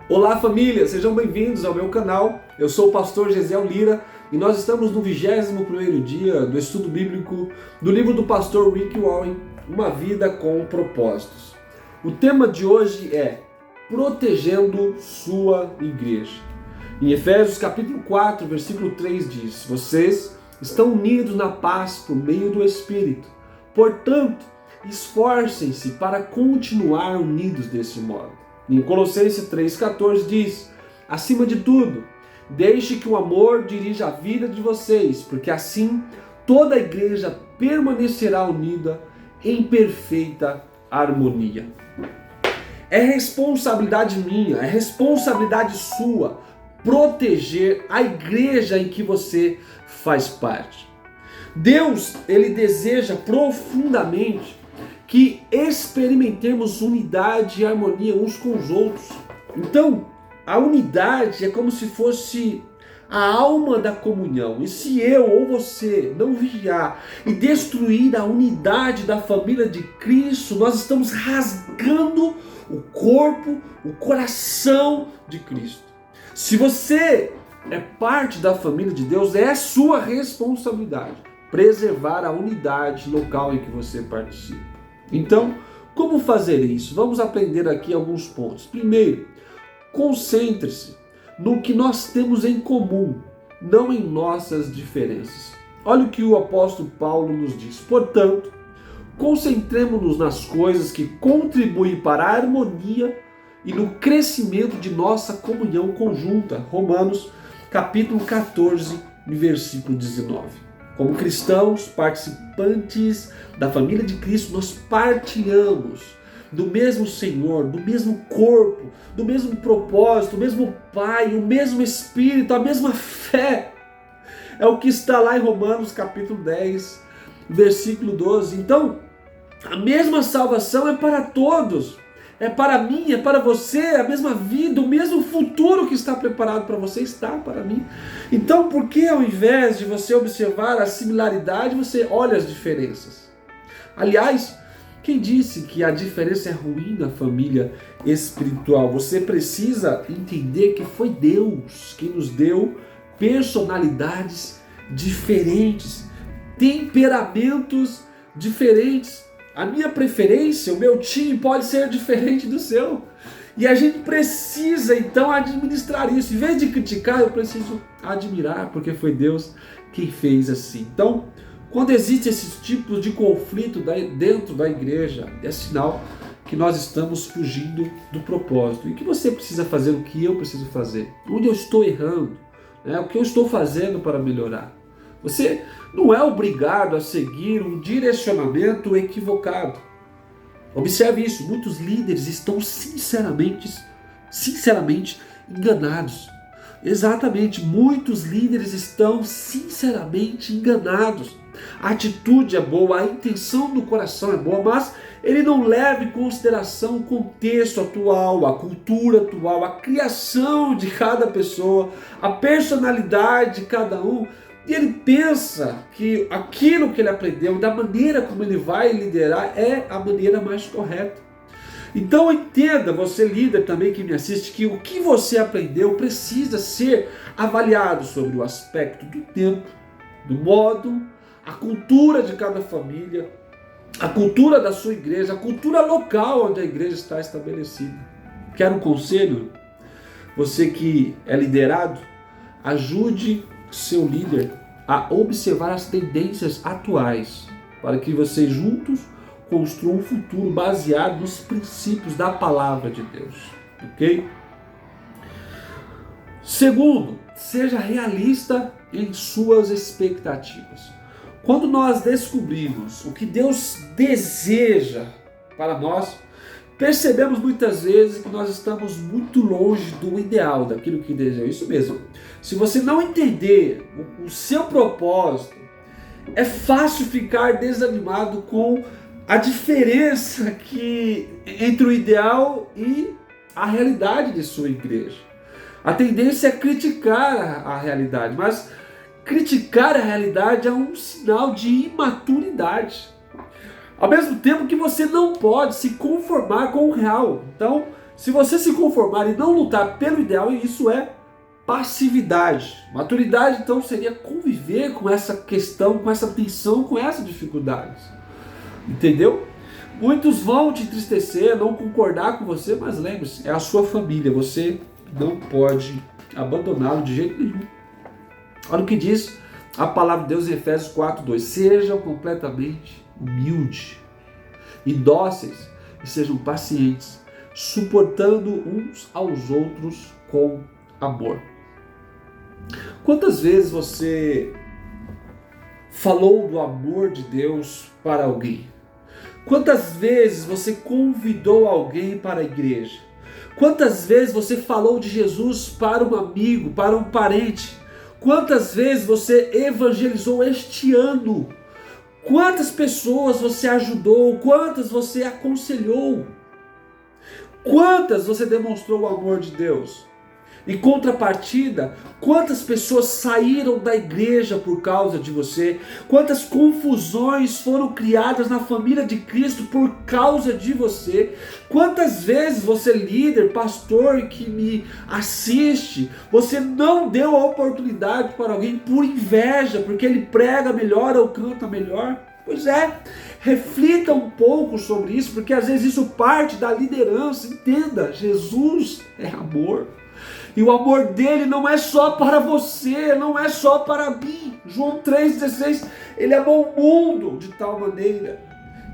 Olá família, sejam bem-vindos ao meu canal. Eu sou o pastor Gesiel Lira e nós estamos no 21º dia do estudo bíblico do livro do pastor Rick Warren, Uma Vida com Propósitos. O tema de hoje é Protegendo Sua Igreja. Em Efésios capítulo 4, versículo 3 diz: Vocês estão unidos na paz por meio do Espírito. Portanto, esforcem-se para continuar unidos desse modo. Em Colossenses 3,14 diz: Acima de tudo, deixe que o amor dirija a vida de vocês, porque assim toda a igreja permanecerá unida em perfeita harmonia. É responsabilidade minha, é responsabilidade sua proteger a igreja em que você faz parte. Deus, ele deseja profundamente que experimentemos unidade e harmonia uns com os outros. Então, a unidade é como se fosse a alma da comunhão. E se eu ou você não vigiar e destruir a unidade da família de Cristo, nós estamos rasgando o corpo, o coração de Cristo. Se você é parte da família de Deus, é sua responsabilidade preservar a unidade local em que você participa. Então, como fazer isso? Vamos aprender aqui alguns pontos. Primeiro, concentre-se no que nós temos em comum, não em nossas diferenças. Olha o que o apóstolo Paulo nos diz. Portanto, concentremos-nos nas coisas que contribuem para a harmonia e no crescimento de nossa comunhão conjunta. Romanos capítulo 14, versículo 19. Como cristãos, participantes da família de Cristo, nós partilhamos do mesmo Senhor, do mesmo corpo, do mesmo propósito, do mesmo Pai, o mesmo Espírito, a mesma fé. É o que está lá em Romanos capítulo 10, versículo 12. Então, a mesma salvação é para todos. É para mim, é para você, a mesma vida, o mesmo futuro que está preparado para você está para mim. Então, por que ao invés de você observar a similaridade, você olha as diferenças? Aliás, quem disse que a diferença é ruim na família espiritual? Você precisa entender que foi Deus quem nos deu personalidades diferentes, temperamentos diferentes. A minha preferência, o meu time pode ser diferente do seu. E a gente precisa então administrar isso. Em vez de criticar, eu preciso admirar, porque foi Deus quem fez assim. Então, quando existe esses tipos de conflito dentro da igreja, é sinal que nós estamos fugindo do propósito. E que você precisa fazer o que eu preciso fazer. Onde eu estou errando, né? O que eu estou fazendo para melhorar. Você não é obrigado a seguir um direcionamento equivocado. Observe isso, muitos líderes estão sinceramente enganados. Exatamente, muitos líderes estão sinceramente enganados. A atitude é boa, a intenção do coração é boa, mas ele não leva em consideração o contexto atual, a cultura atual, a criação de cada pessoa, a personalidade de cada um. E ele pensa que aquilo que ele aprendeu, da maneira como ele vai liderar, é a maneira mais correta. Então entenda, você líder também que me assiste, que o que você aprendeu precisa ser avaliado sobre o aspecto do tempo, do modo, a cultura de cada família, a cultura da sua igreja, a cultura local onde a igreja está estabelecida. Quer um conselho? Você que é liderado, ajude seu líder a observar as tendências atuais, para que vocês juntos construam um futuro baseado nos princípios da palavra de Deus, ok? Segundo, seja realista em suas expectativas. Quando nós descobrimos o que Deus deseja para nós, percebemos muitas vezes que nós estamos muito longe do ideal, daquilo que deseja. Isso mesmo. Se você não entender o seu propósito, é fácil ficar desanimado com a diferença entre o ideal e a realidade de sua igreja. A tendência é criticar a realidade, mas criticar a realidade é um sinal de imaturidade. Ao mesmo tempo que você não pode se conformar com o real. Então, Se você se conformar e não lutar pelo ideal, isso é passividade. Maturidade, então, seria conviver com essa questão, com essa tensão, com essas dificuldades. Entendeu? Muitos vão te entristecer, não concordar com você, mas lembre-se, é a sua família. Você não pode abandoná-lo de jeito nenhum. Olha o que diz a palavra de Deus em Efésios 4:2. Sejam completamente humildes e dóceis e sejam pacientes, suportando uns aos outros com amor. Quantas vezes você falou do amor de Deus para alguém? Quantas vezes você convidou alguém para a igreja? Quantas vezes você falou de Jesus para um amigo, para um parente? Quantas vezes você evangelizou este ano? Quantas pessoas você ajudou? Quantas você aconselhou? Quantas você demonstrou o amor de Deus? Em contrapartida, quantas pessoas saíram da igreja por causa de você? Quantas confusões foram criadas na família de Cristo por causa de você? Quantas vezes você, líder, pastor que me assiste, você não deu a oportunidade para alguém por inveja, porque ele prega melhor ou canta melhor? Pois é, reflita um pouco sobre isso, porque às vezes isso parte da liderança. Entenda, Jesus é amor. E o amor dele não é só para você, não é só para mim. João 3,16, ele amou o mundo de tal maneira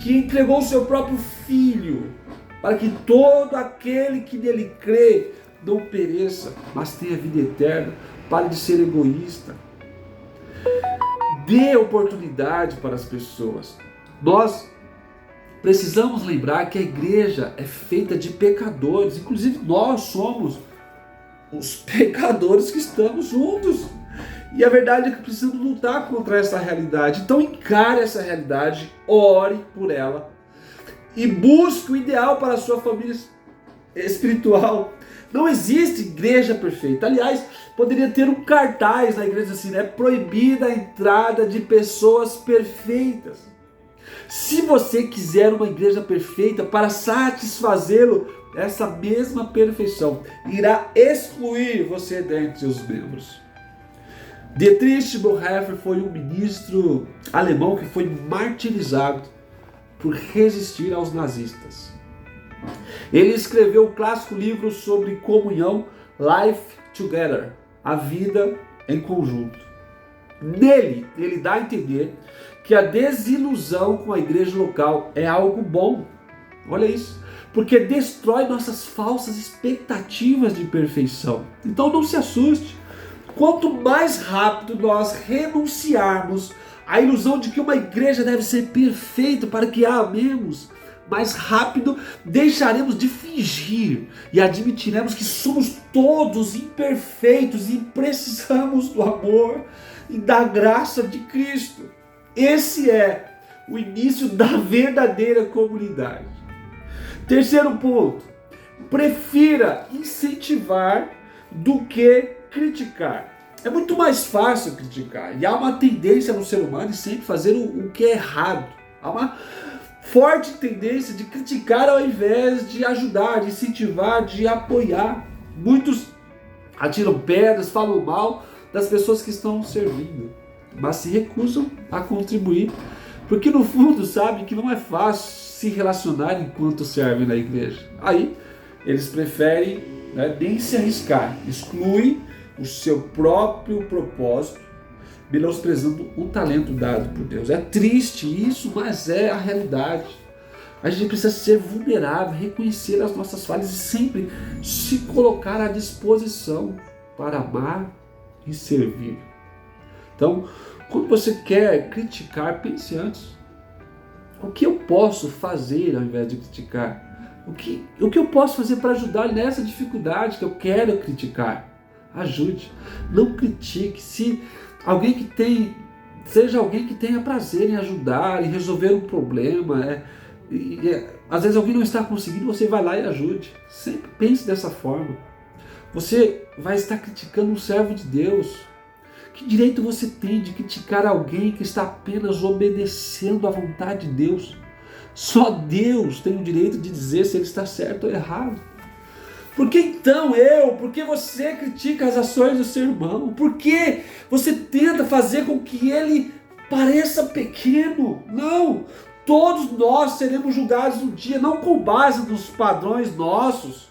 que entregou o seu próprio Filho, para que todo aquele que nele crê não pereça, mas tenha vida eterna. Pare de ser egoísta. Dê oportunidade para as pessoas. Nós precisamos lembrar que a igreja é feita de pecadores, inclusive nós somos os pecadores que estamos juntos. E a verdade é que precisamos lutar contra essa realidade. Então encare essa realidade, ore por ela e busque o ideal para a sua família espiritual. Não existe igreja perfeita. Aliás, poderia ter um cartaz na igreja assim, né? Proibida a entrada de pessoas perfeitas. Se você quiser uma igreja perfeita para satisfazê-lo, essa mesma perfeição irá excluir você dentre os membros. Dietrich Bonhoeffer foi um ministro alemão que foi martirizado por resistir aos nazistas. Ele escreveu o clássico livro sobre comunhão, Life Together, a vida em conjunto. Nele, ele dá a entender que a desilusão com a igreja local é algo bom. Olha isso. Porque destrói nossas falsas expectativas de perfeição. Então não se assuste. Quanto mais rápido nós renunciarmos à ilusão de que uma igreja deve ser perfeita para que a amemos, mais rápido deixaremos de fingir e admitiremos que somos todos imperfeitos e precisamos do amor e da graça de Cristo. Esse é o início da verdadeira comunidade. Terceiro ponto, prefira incentivar do que criticar. É muito mais fácil criticar, e há uma tendência no ser humano de sempre fazer o que é errado. Há uma forte tendência de criticar ao invés de ajudar, de incentivar, de apoiar. Muitos atiram pedras, falam mal das pessoas que estão servindo, mas se recusam a contribuir, porque no fundo sabem que não é fácil se relacionar enquanto servem na igreja. Aí eles preferem nem se arriscar, excluem o seu próprio propósito, menosprezando o talento dado por Deus. É triste isso, mas é a realidade. A gente precisa ser vulnerável, reconhecer as nossas falhas e sempre se colocar à disposição para amar e servir. Então, quando você quer criticar, pense antes. O que eu posso fazer ao invés de criticar? O que eu posso fazer para ajudar nessa dificuldade que eu quero criticar? Ajude. Não critique. Se alguém que tem, seja alguém que tenha prazer em ajudar, em resolver um problema. Às vezes alguém não está conseguindo, você vai lá e ajude. Sempre pense dessa forma. Você vai estar criticando um servo de Deus. Que direito você tem de criticar alguém que está apenas obedecendo à vontade de Deus? Só Deus tem o direito de dizer se ele está certo ou errado. Por que então por que você critica as ações do seu irmão? Por que você tenta fazer com que ele pareça pequeno? Não! Todos nós seremos julgados um dia, não com base nos padrões nossos,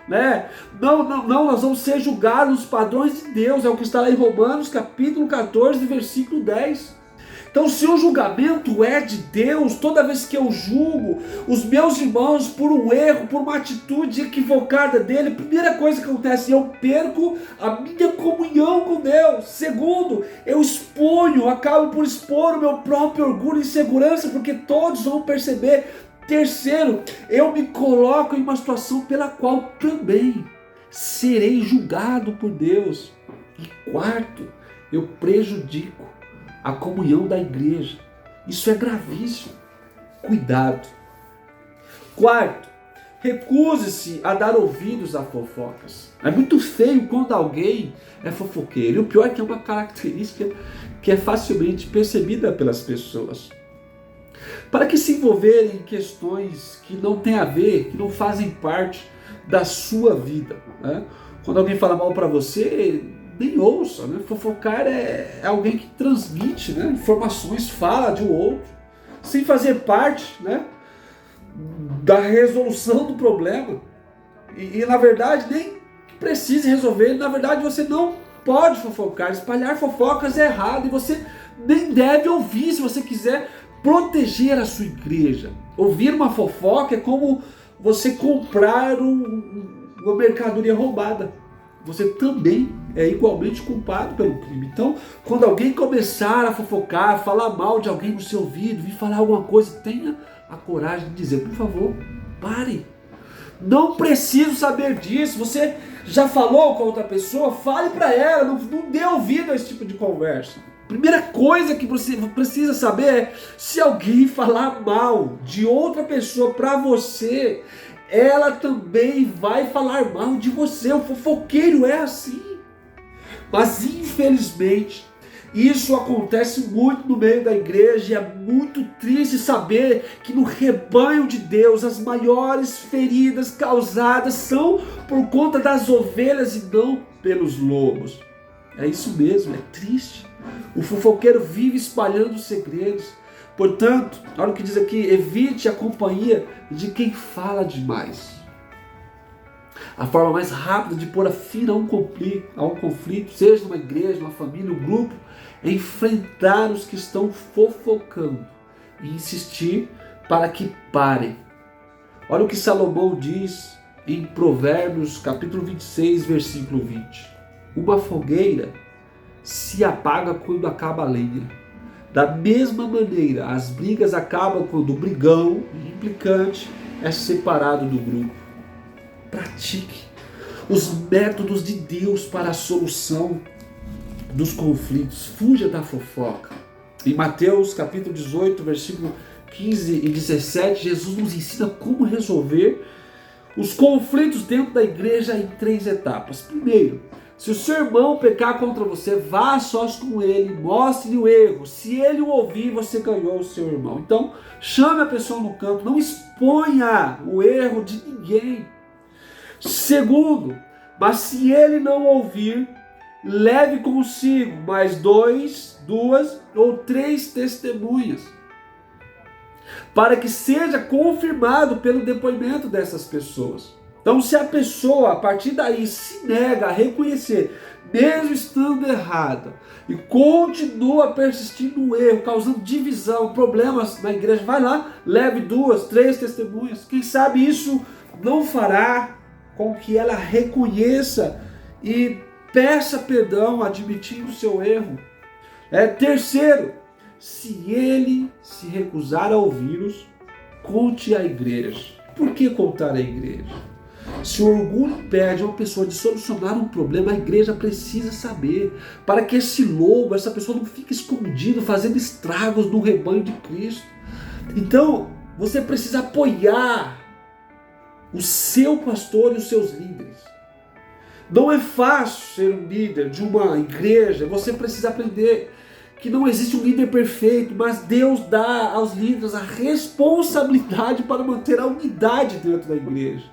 né? Não, nós vamos ser julgados nos padrões de Deus, é o que está lá em Romanos capítulo 14, versículo 10. Então, se o julgamento é de Deus, toda vez que eu julgo os meus irmãos por um erro, por uma atitude equivocada dele, a primeira coisa que acontece, eu perco a minha comunhão com Deus. Segundo, eu acabo por expor o meu próprio orgulho e insegurança, porque todos vão perceber. Terceiro, eu me coloco em uma situação pela qual também serei julgado por Deus. E quarto, eu prejudico a comunhão da igreja. Isso é gravíssimo. Cuidado. Quarto, recuse-se a dar ouvidos a fofocas. É muito feio quando alguém é fofoqueiro. E o pior é que é uma característica que é facilmente percebida pelas pessoas. Para que se envolver em questões que não têm a ver, que não fazem parte da sua vida, né? Quando alguém fala mal para você, nem ouça, né? Fofocar é alguém que transmite, né, informações, fala de um outro, sem fazer parte, né, da resolução do problema. E na verdade nem precisa resolver. Na verdade você não pode fofocar. Espalhar fofocas é errado e você nem deve ouvir se você quiser proteger a sua igreja. Ouvir uma fofoca é como você comprar uma mercadoria roubada. Você também é igualmente culpado pelo crime. Então, quando alguém começar a fofocar, falar mal de alguém no seu ouvido, vir falar alguma coisa, tenha a coragem de dizer, por favor, pare. Não preciso saber disso. Você já falou com outra pessoa? Fale para ela, não dê ouvido a esse tipo de conversa. Primeira coisa que você precisa saber é, se alguém falar mal de outra pessoa para você, ela também vai falar mal de você. O fofoqueiro é assim. Mas infelizmente isso acontece muito no meio da igreja. E é muito triste saber que no rebanho de Deus as maiores feridas causadas são por conta das ovelhas e não pelos lobos. É isso mesmo, é triste. O fofoqueiro vive espalhando segredos. Portanto, olha o que diz aqui, evite a companhia de quem fala demais. A forma mais rápida de pôr a fim a um conflito, seja numa igreja, numa família, um grupo, é enfrentar os que estão fofocando e insistir para que parem. Olha o que Salomão diz em Provérbios capítulo 26, versículo 20. Uma fogueira se apaga quando acaba a lenha. Da mesma maneira, as brigas acabam quando o brigão, implicante, é separado do grupo. Pratique os métodos de Deus para a solução dos conflitos. Fuja da fofoca. Em Mateus capítulo 18, versículo 15 e 17, Jesus nos ensina como resolver os conflitos dentro da igreja em 3 etapas. Primeiro, se o seu irmão pecar contra você, vá a sós com ele, mostre-lhe o erro. Se ele o ouvir, você ganhou o seu irmão. Então, chame a pessoa no canto, não exponha o erro de ninguém. Segundo, mas se ele não ouvir, leve consigo mais 2, 2 ou 3 testemunhas, para que seja confirmado pelo depoimento dessas pessoas. Então, se a pessoa, a partir daí, se nega a reconhecer, mesmo estando errada, e continua persistindo no erro, causando divisão, problemas na igreja, vai lá, leve 2, 3 testemunhas. Quem sabe isso não fará com que ela reconheça e peça perdão, admitindo o seu erro. Terceiro, se ele se recusar a ouvi-los, conte à igreja. Por que contar à igreja? Se o orgulho impede uma pessoa de solucionar um problema, a igreja precisa saber, para que esse lobo, essa pessoa não fique escondido, fazendo estragos no rebanho de Cristo. Então, você precisa apoiar o seu pastor e os seus líderes. Não é fácil ser um líder de uma igreja. Você precisa aprender que não existe um líder perfeito, mas Deus dá aos líderes a responsabilidade para manter a unidade dentro da igreja.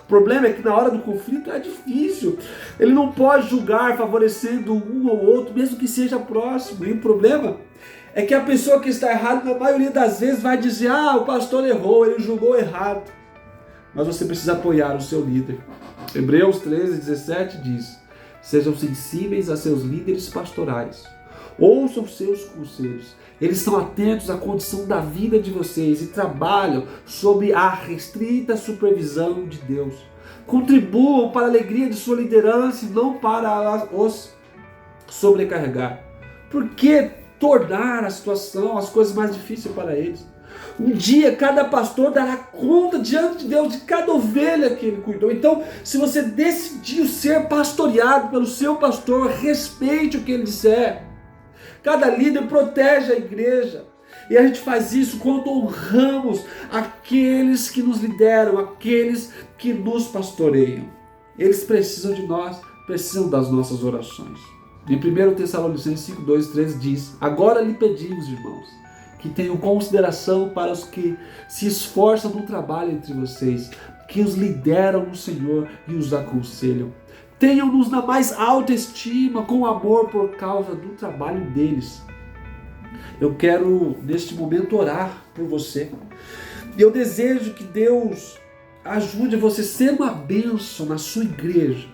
O problema é que na hora do conflito é difícil. Ele não pode julgar favorecendo um ou outro, mesmo que seja próximo. E o problema é que a pessoa que está errada, na maioria das vezes, vai dizer: ah, o pastor errou, ele julgou errado. Mas você precisa apoiar o seu líder. Hebreus 13:17 diz: sejam sensíveis a seus líderes pastorais. Ouçam seus conselhos. Eles estão atentos à condição da vida de vocês e trabalham sob a restrita supervisão de Deus. Contribuam para a alegria de sua liderança e não para os sobrecarregar. Por que tornar a situação, as coisas mais difíceis para eles? Um dia cada pastor dará conta diante de Deus de cada ovelha que ele cuidou. Então, se você decidiu ser pastoreado pelo seu pastor, respeite o que ele disser. Cada líder protege a igreja. E a gente faz isso quando honramos aqueles que nos lideram, aqueles que nos pastoreiam. Eles precisam de nós, precisam das nossas orações. Em 1 Tessalonicenses 5:2-3 diz: agora lhe pedimos, irmãos, que tenham consideração para os que se esforçam no trabalho entre vocês, que os lideram no Senhor e os aconselham. Tenham-nos na mais alta estima, com amor por causa do trabalho deles. Eu quero, neste momento, orar por você. Eu desejo que Deus ajude você a ser uma bênção na sua igreja,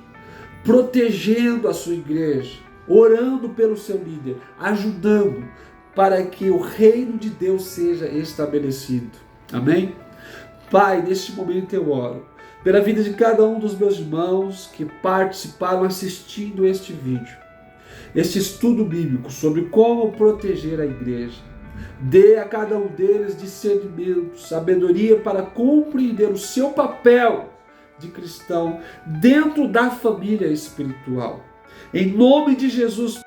protegendo a sua igreja, orando pelo seu líder, ajudando para que o reino de Deus seja estabelecido. Amém? Pai, neste momento eu oro pela vida de cada um dos meus irmãos que participaram assistindo este vídeo, este estudo bíblico sobre como proteger a igreja. Dê a cada um deles discernimento, sabedoria para compreender o seu papel de cristão dentro da família espiritual. Em nome de Jesus,